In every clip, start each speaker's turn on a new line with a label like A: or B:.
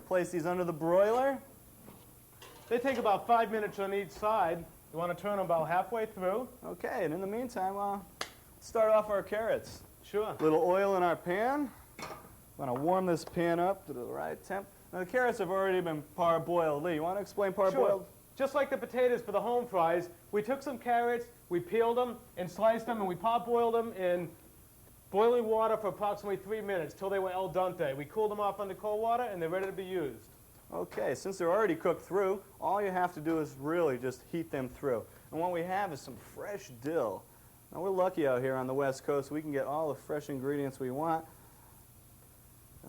A: place these under the broiler.
B: They take about 5 minutes on each side. You want to turn them about halfway through.
A: Okay, and in the meantime, start off our carrots.
B: Sure.
A: A little oil in our pan. Want to warm this pan up to the right temp. Now the carrots have already been parboiled. Lee, you want to explain parboiled?
B: Sure. Just like the potatoes for the home fries, we took some carrots, we peeled them and sliced them, and we parboiled them in boiling water for approximately 3 minutes till they were al dente. We cooled them off under cold water, and they're ready to be used.
A: Okay, since they're already cooked through, all you have to do is really just heat them through. And what we have is some fresh dill. Now we're lucky out here on the West Coast. We can get all the fresh ingredients we want.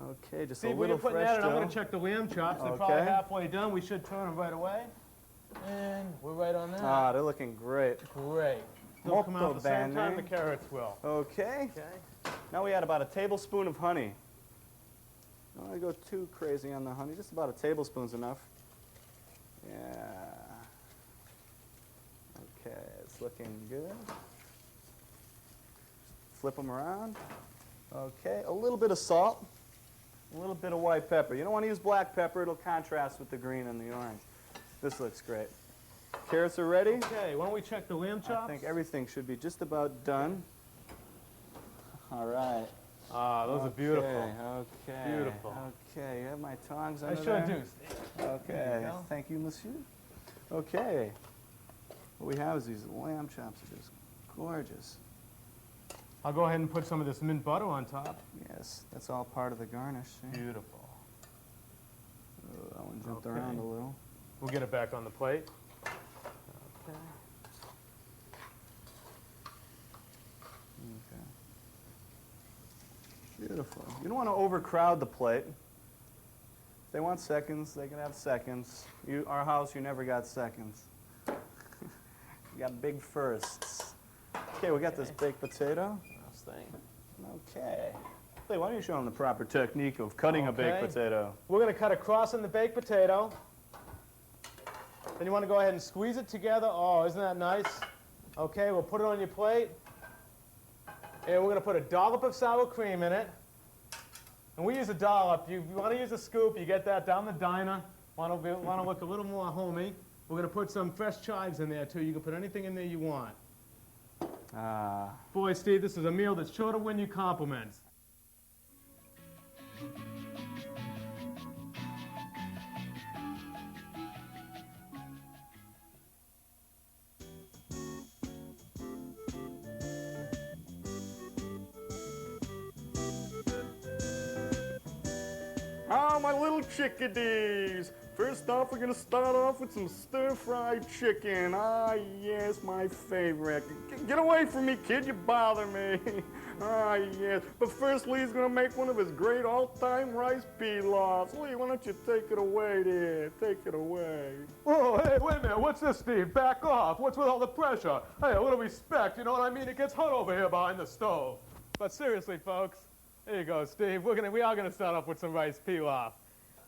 A: Okay, just
B: Steve,
A: a
B: when
A: little
B: you're putting
A: fresh
B: that in,
A: dill.
B: I'm going to check the lamb chops. They're probably halfway done. We should turn them right away. And we're right on that.
A: Ah, they're looking great.
B: Great. They'll come out at the same time the carrots will.
A: Okay. Now we add about a tablespoon of honey. Don't want to go too crazy on the honey. Just about a tablespoon's enough. Yeah. Okay, it's looking good. Flip them around. Okay, a little bit of salt. A little bit of white pepper. You don't want to use black pepper. It'll contrast with the green and the orange. This looks great. Carrots are ready.
B: Okay, why don't we check the lamb chops?
A: I think everything should be just about done. All right.
B: Ah, those are beautiful.
A: Okay.
B: Beautiful.
A: Okay, you have my tongs
B: I
A: under
B: sure
A: there?
B: do, Steve.
A: Okay, thank you, monsieur. Okay. What we have is these lamb chops are just gorgeous.
B: I'll go ahead and put some of this mint butter on top.
A: Yes, that's all part of the garnish. See?
B: Beautiful.
A: Oh, that one jumped around a little.
B: We'll get it back on the plate. Okay.
A: Okay. Beautiful. You don't want to overcrowd the plate. If they want seconds, they can have seconds. Our house, you never got seconds. You got big firsts. Okay, we got this baked potato.
B: Last thing.
A: Okay. Hey, why don't you show them the proper technique of cutting a baked potato?
B: We're going to cut across in the baked potato. Then you want to go ahead and squeeze it together. Oh, isn't that nice? Okay, we'll put it on your plate. And we're going to put a dollop of sour cream in it. And we use a dollop. You want to use a scoop, you get that down the diner. Want to look a little more homey. We're going to put some fresh chives in there, too. You can put anything in there you want. Boy, Steve, this is a meal that's sure to win you compliments.
A: Oh, my little chickadees. First off, we're going to start off with some stir-fried chicken. Ah, yes, my favorite. Get away from me, kid. You bother me. Ah, yes. But first, Lee's going to make one of his great all-time rice pilafs. Lee, why don't you take it away there? Take it away.
B: Oh, hey, wait a minute. What's this, Steve? Back off. What's with all the pressure? Hey, a little respect. You know what I mean? It gets hot over here behind the stove. But seriously, folks, there you go, Steve. We are going to start off with some rice pilaf.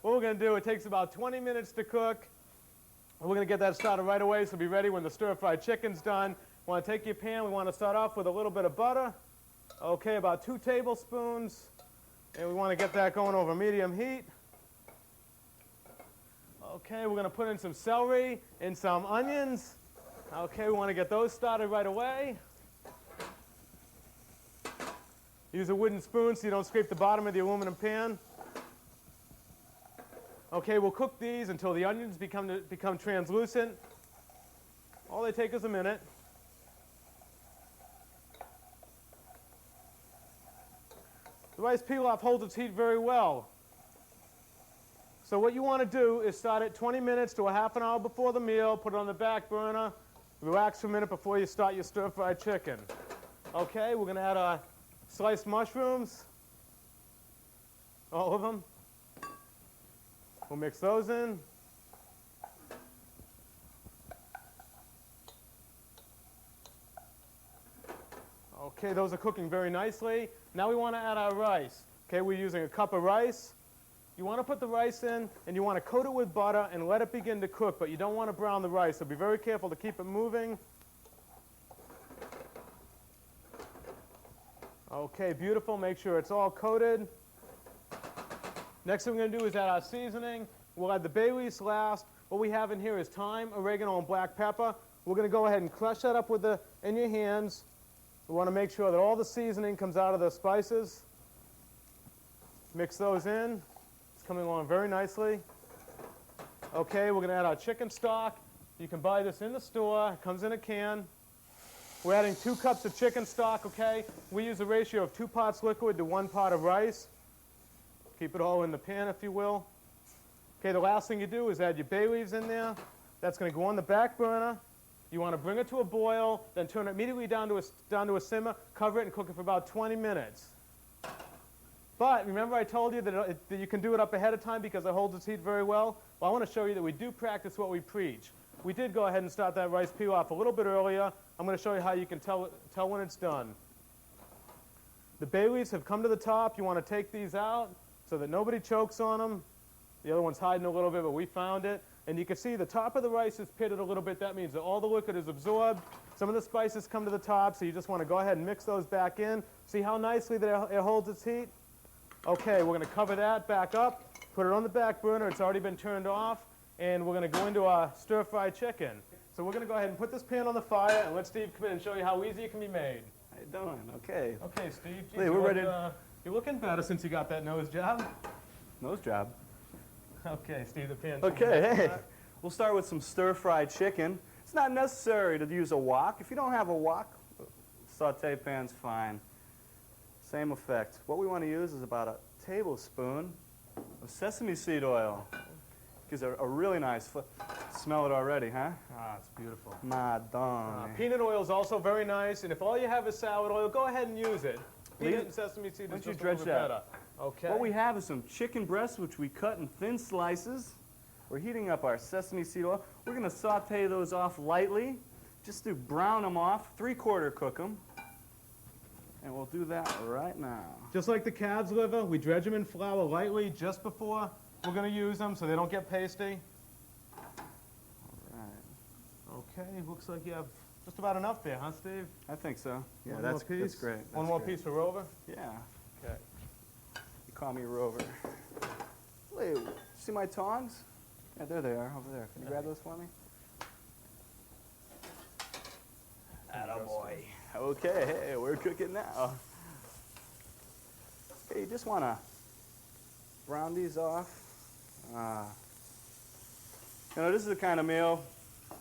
B: What we're going to do, it takes about 20 minutes to cook. We're going to get that started right away, so be ready when the stir-fried chicken's done. Want to take your pan. We want to start off with a little bit of butter. Okay, about 2 tablespoons. And we want to get that going over medium heat. Okay, we're going to put in some celery and some onions. Okay, we want to get those started right away. Use a wooden spoon so you don't scrape the bottom of the aluminum pan. Okay, we'll cook these until the onions become translucent. All they take is a minute. The rice pilaf holds its heat very well. So what you want to do is start it 20 minutes to a half an hour before the meal, put it on the back burner, relax for a minute before you start your stir-fried chicken. Okay, we're going to add our sliced mushrooms, all of them. We'll mix those in. Okay, those are cooking very nicely. Now we want to add our rice. Okay, we're using a cup of rice. You want to put the rice in, and you want to coat it with butter and let it begin to cook, but you don't want to brown the rice, so be very careful to keep it moving. Okay, beautiful. Make sure it's all coated. Next thing we're going to do is add our seasoning. We'll add the bay leaves last. What we have in here is thyme, oregano, and black pepper. We're going to go ahead and crush that up in your hands. We want to make sure that all the seasoning comes out of the spices. Mix those in. It's coming along very nicely. Okay, we're going to add our chicken stock. You can buy this in the store. It comes in a can. We're adding 2 cups of chicken stock, okay? We use a ratio of 2 parts liquid to 1 part of rice. Keep it all in the pan, if you will. Okay, the last thing you do is add your bay leaves in there. That's going to go on the back burner. You want to bring it to a boil, then turn it immediately down to a simmer, cover it, and cook it for about 20 minutes. But remember I told you that you can do it up ahead of time because it holds its heat very well? Well, I want to show you that we do practice what we preach. We did go ahead and start that rice pilaf a little bit earlier. I'm going to show you how you can tell when it's done. The bay leaves have come to the top. You want to take these out so that nobody chokes on them. The other one's hiding a little bit, but we found it. And you can see the top of the rice is pitted a little bit. That means that all the liquid is absorbed. Some of the spices come to the top, so you just want to go ahead and mix those back in. See how nicely that it holds its heat? Okay, we're going to cover that back up, put it on the back burner. It's already been turned off, and we're going to go into our stir-fried chicken. So we're going to go ahead and put this pan on the fire and let Steve come in and show you how easy it can be made.
A: How you doing? Okay.
B: Okay, Steve. Geez,
A: Hey, we're ready.
B: You're looking better since you got that nose job.
A: Nose job.
B: Okay, Steve, the pan.
A: Okay, hey. We'll start with some stir-fried chicken. It's not necessary to use a wok. If you don't have a wok, saute pan's fine. Same effect. What we want to use is about a tablespoon of sesame seed oil. Gives a really nice smell it already, huh?
B: Ah, it's beautiful.
A: Madonna.
B: Peanut oil is also very nice, and if all you have is salad oil, go ahead and use it. Peanut and sesame seed is just a little bit better. Okay.
A: What we have is some chicken breasts, which we cut in thin slices. We're heating up our sesame seed oil. We're going to saute those off lightly, just to brown them off, 3/4 cook them. And we'll do that right now.
B: Just like the calf's liver, we dredge them in flour lightly just before we're going to use them so they don't get pasty.
A: All right.
B: Okay, looks like you have just about enough there, huh, Steve?
A: I think so. Yeah,
B: One
A: that's
B: more piece?
A: great.
B: One
A: That's
B: more
A: great.
B: piece for Rover?
A: Yeah.
B: Okay.
A: You call me Rover. Wait, see my tongs? Yeah, there they are, over there. Can you grab those for me? Attaboy. Okay, hey, we're cooking now. Okay, you just want to brown these off. You know, this is the kind of meal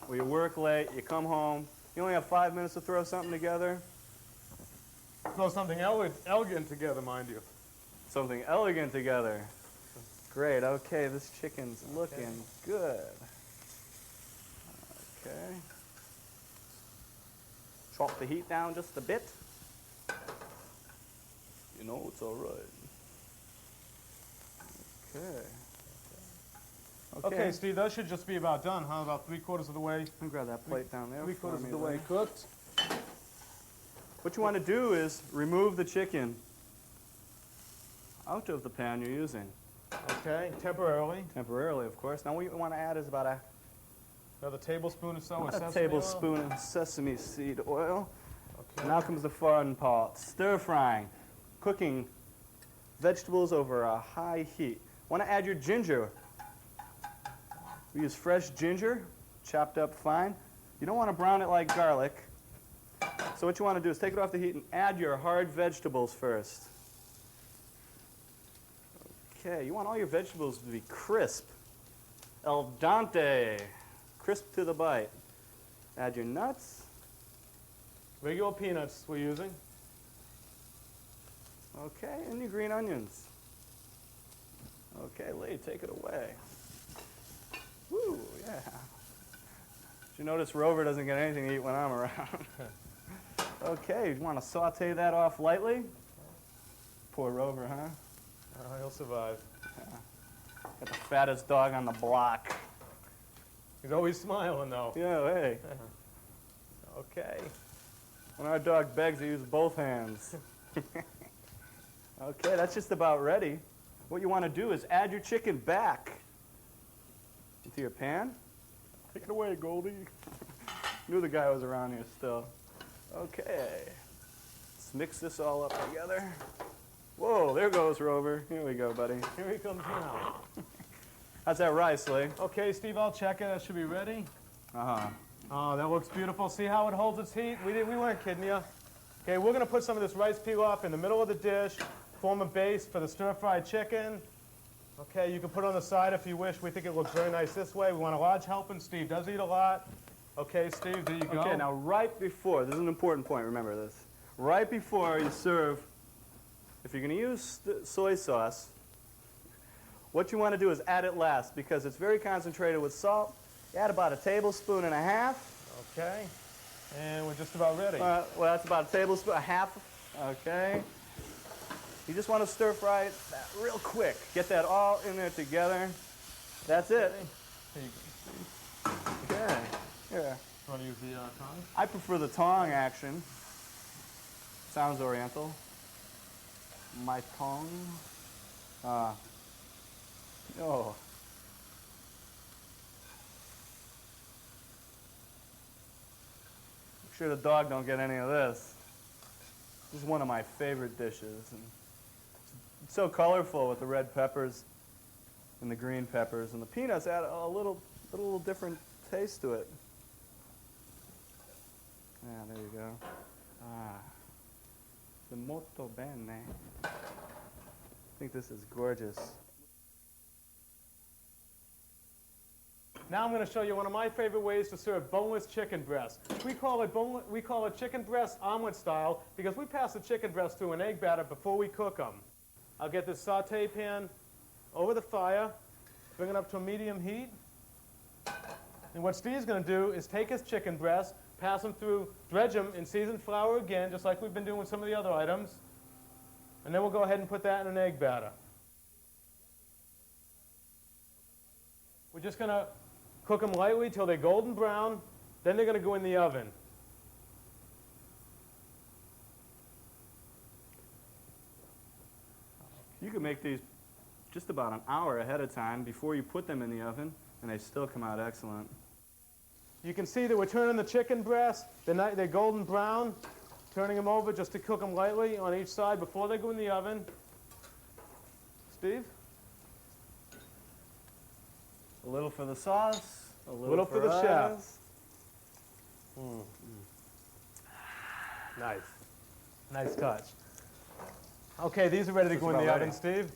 A: where you work late, you come home, you only have 5 minutes to throw something together.
B: Throw something elegant together, mind you.
A: Something elegant together. Great, okay, this chicken's looking good. Okay. Drop the heat down just a bit. You know, it's all right. Okay.
B: Okay, Steve, that should just be about done, huh? About 3/4 of the way.
A: Let me grab that plate down there.
B: 3/4
A: for
B: of
A: me
B: the way
A: there.
B: cooked.
A: What you want to do is remove the chicken out of the pan you're using.
B: Okay, temporarily.
A: Temporarily, of course. Now what you want to add is about
B: Another tablespoon or so of
A: a
B: sesame
A: tablespoon of sesame seed oil.
B: Okay.
A: Now comes the fun part. Stir frying. Cooking vegetables over a high heat. Want to add your ginger. We use fresh ginger, chopped up fine. You don't want to brown it like garlic. So what you want to do is take it off the heat and add your hard vegetables first. Okay, you want all your vegetables to be crisp. Al dente. Crisp to the bite. Add your nuts.
B: Regular peanuts we're using.
A: Okay, and your green onions. Okay, Lee, take it away. Woo, yeah. Did you notice Rover doesn't get anything to eat when I'm around? Okay, you want to saute that off lightly? Poor Rover, huh?
B: He'll survive.
A: Got the fattest dog on the block.
B: He's always smiling, though.
A: Yeah, hey.
B: Okay.
A: When our dog begs, he uses both hands. Okay, that's just about ready. What you want to do is add your chicken back into your pan. Take it away, Goldie. Knew the guy was around here still. Okay. Let's mix this all up together. Whoa, there goes Rover. Here we go, buddy.
B: Here he comes now.
A: How's that rice, Lee?
B: Okay, Steve, I'll check it. That should be ready.
A: Uh-huh.
B: Oh, that looks beautiful. See how it holds its heat? We weren't kidding you. Okay, we're going to put some of this rice pilaf in the middle of the dish, form a base for the stir-fried chicken. Okay, you can put it on the side if you wish. We think it looks very nice this way. We want a large helping. Steve does eat a lot. Okay, Steve, there you go.
A: Okay, now right before, this is an important point, remember this. Right before you serve, if you're going to use soy sauce, what you want to do is add it last because it's very concentrated with salt. You add about 1.5 tablespoons.
B: Okay, and we're just about ready.
A: Well, that's about 1.5 tablespoons. Okay. You just want to stir fry it real quick. Get that all in there together. That's it.
B: Here you go, Steve.
A: Okay. Yeah.
B: You want to use the tongs?
A: I prefer the tong action. Sounds oriental. My tong. Oh. Make sure the dog don't get any of this. This is one of my favorite dishes. And it's so colorful with the red peppers and the green peppers, and the peanuts add a little different taste to it. Yeah, there you go. Molto bene. I think this is gorgeous.
B: Now I'm going to show you one of my favorite ways to serve boneless chicken breast. We call it chicken breast omelet style because we pass the chicken breast through an egg batter before we cook them. I'll get this saute pan over the fire, bring it up to a medium heat. And what Steve's going to do is take his chicken breast, pass them through, dredge them in seasoned flour again, just like we've been doing with some of the other items. And then we'll go ahead and put that in an egg batter. We're just going to cook them lightly till they're golden brown. Then they're going to go in the oven.
A: You can make these just about an hour ahead of time before you put them in the oven, and they still come out excellent.
B: You can see that we're turning the chicken breast. They're golden brown. Turning them over just to cook them lightly on each side before they go in the oven. Steve?
A: A little for the sauce, a
B: little for the chef. Nice. Nice touch. Okay, these are ready to go in the oven, Steve.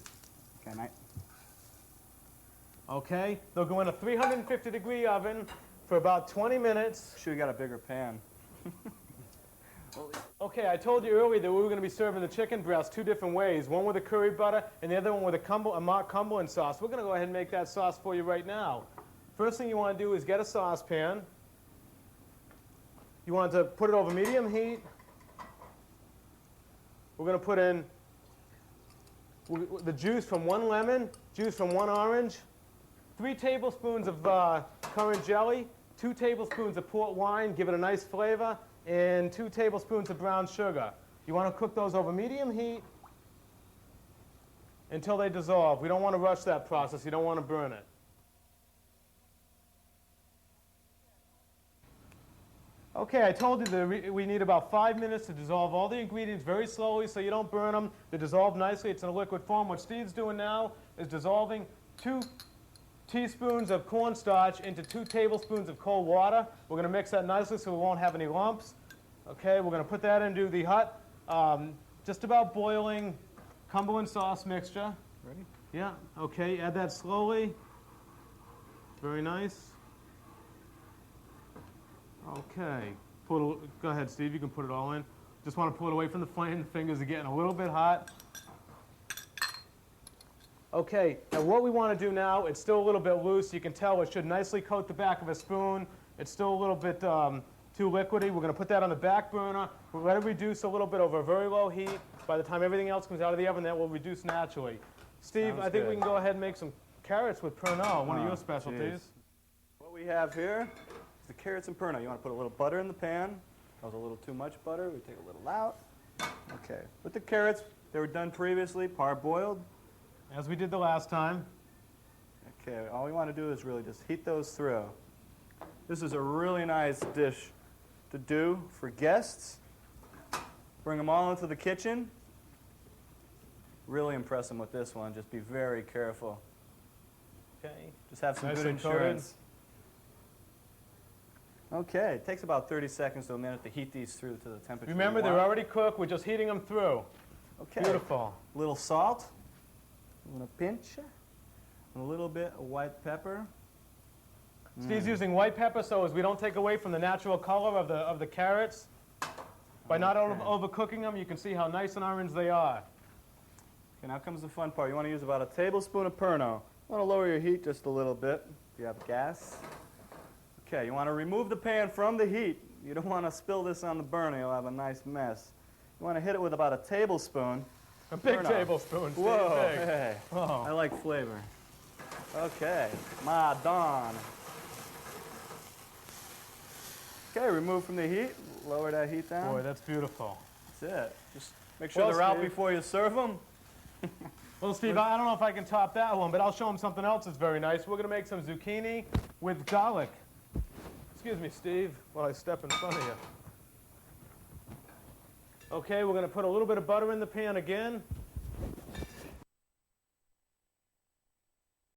A: Okay, mate.
B: Okay, they'll go in a 350-degree oven for about 20 minutes.
A: Should have got a bigger pan.
B: Okay, I told you earlier that we were going to be serving the chicken breast two different ways. One with a curry butter and the other one with a Mark Cumberland sauce. We're going to go ahead and make that sauce for you right now. First thing you want to do is get a saucepan. You want to put it over medium heat. We're going to put in the juice from 1 lemon, juice from 1 orange, 3 tablespoons of currant jelly, 2 tablespoons of port wine, give it a nice flavor, and 2 tablespoons of brown sugar. You want to cook those over medium heat until they dissolve. We don't want to rush that process. You don't want to burn it. Okay, I told you that we need about 5 minutes to dissolve all the ingredients very slowly so you don't burn them. They dissolve nicely. It's in a liquid form. What Steve's doing now is dissolving 2 teaspoons of cornstarch into 2 tablespoons of cold water. We're going to mix that nicely so we won't have any lumps. Okay, we're going to put that into the hot, just about boiling Cumberland sauce mixture.
A: Ready?
B: Yeah, okay, add that slowly. Very nice. Okay, go ahead, Steve, you can put it all in. Just want to pull it away from the flame. The fingers are getting a little bit hot. Okay, now what we want to do now, it's still a little bit loose. You can tell it should nicely coat the back of a spoon. It's still a little bit too liquidy. We're going to put that on the back burner. We'll let it reduce a little bit over a very low heat. By the time everything else comes out of the oven, that will reduce naturally. Steve, I think we can go ahead and make some carrots with Pernod, one of your specialties.
A: Geez. What we have here is the carrots and Pernod. You want to put a little butter in the pan. That was a little too much butter. We take a little out. Okay, with the carrots, they were done previously, parboiled.
B: As we did the last time.
A: Okay, all we want to do is really just heat those through. This is a really nice dish to do for guests. Bring them all into the kitchen. really impress them with this one. Just be very careful.
B: Okay.
A: Just have some
B: Nice
A: good
B: and coated.
A: insurance. Okay, it takes about 30 seconds to a minute to heat these through to the temperature.
B: Remember,
A: you
B: they're
A: want.
B: already cooked. We're just heating them through.
A: Okay.
B: Beautiful.
A: A little salt. I'm going to pinch. And a little bit of white pepper.
B: Steve's using white pepper so as we don't take away from the natural color of the carrots. By not overcooking them, you can see how nice and orange they are.
A: Okay, now comes the fun part. You want to use about a tablespoon of Pernod. You want to lower your heat just a little bit if you have gas. Okay, you want to remove the pan from the heat. You don't want to spill this on the burner. You'll have a nice mess. You want to hit it with about a tablespoon.
B: A big
A: Pernod.
B: tablespoon, Steve.
A: Whoa,
B: Big.
A: hey.
B: Oh.
A: I like flavor. Okay, Madon. Okay, remove from the heat. Lower that heat down.
B: Boy, that's beautiful.
A: That's it. Just make sure
B: Well,
A: they're out
B: Steve.
A: before you serve them.
B: Well, Steve, I don't know if I can top that one, but I'll show him something else that's very nice. We're going to make some zucchini with garlic. Excuse me, Steve, while I step in front of you. Okay, we're going to put a little bit of butter in the pan again.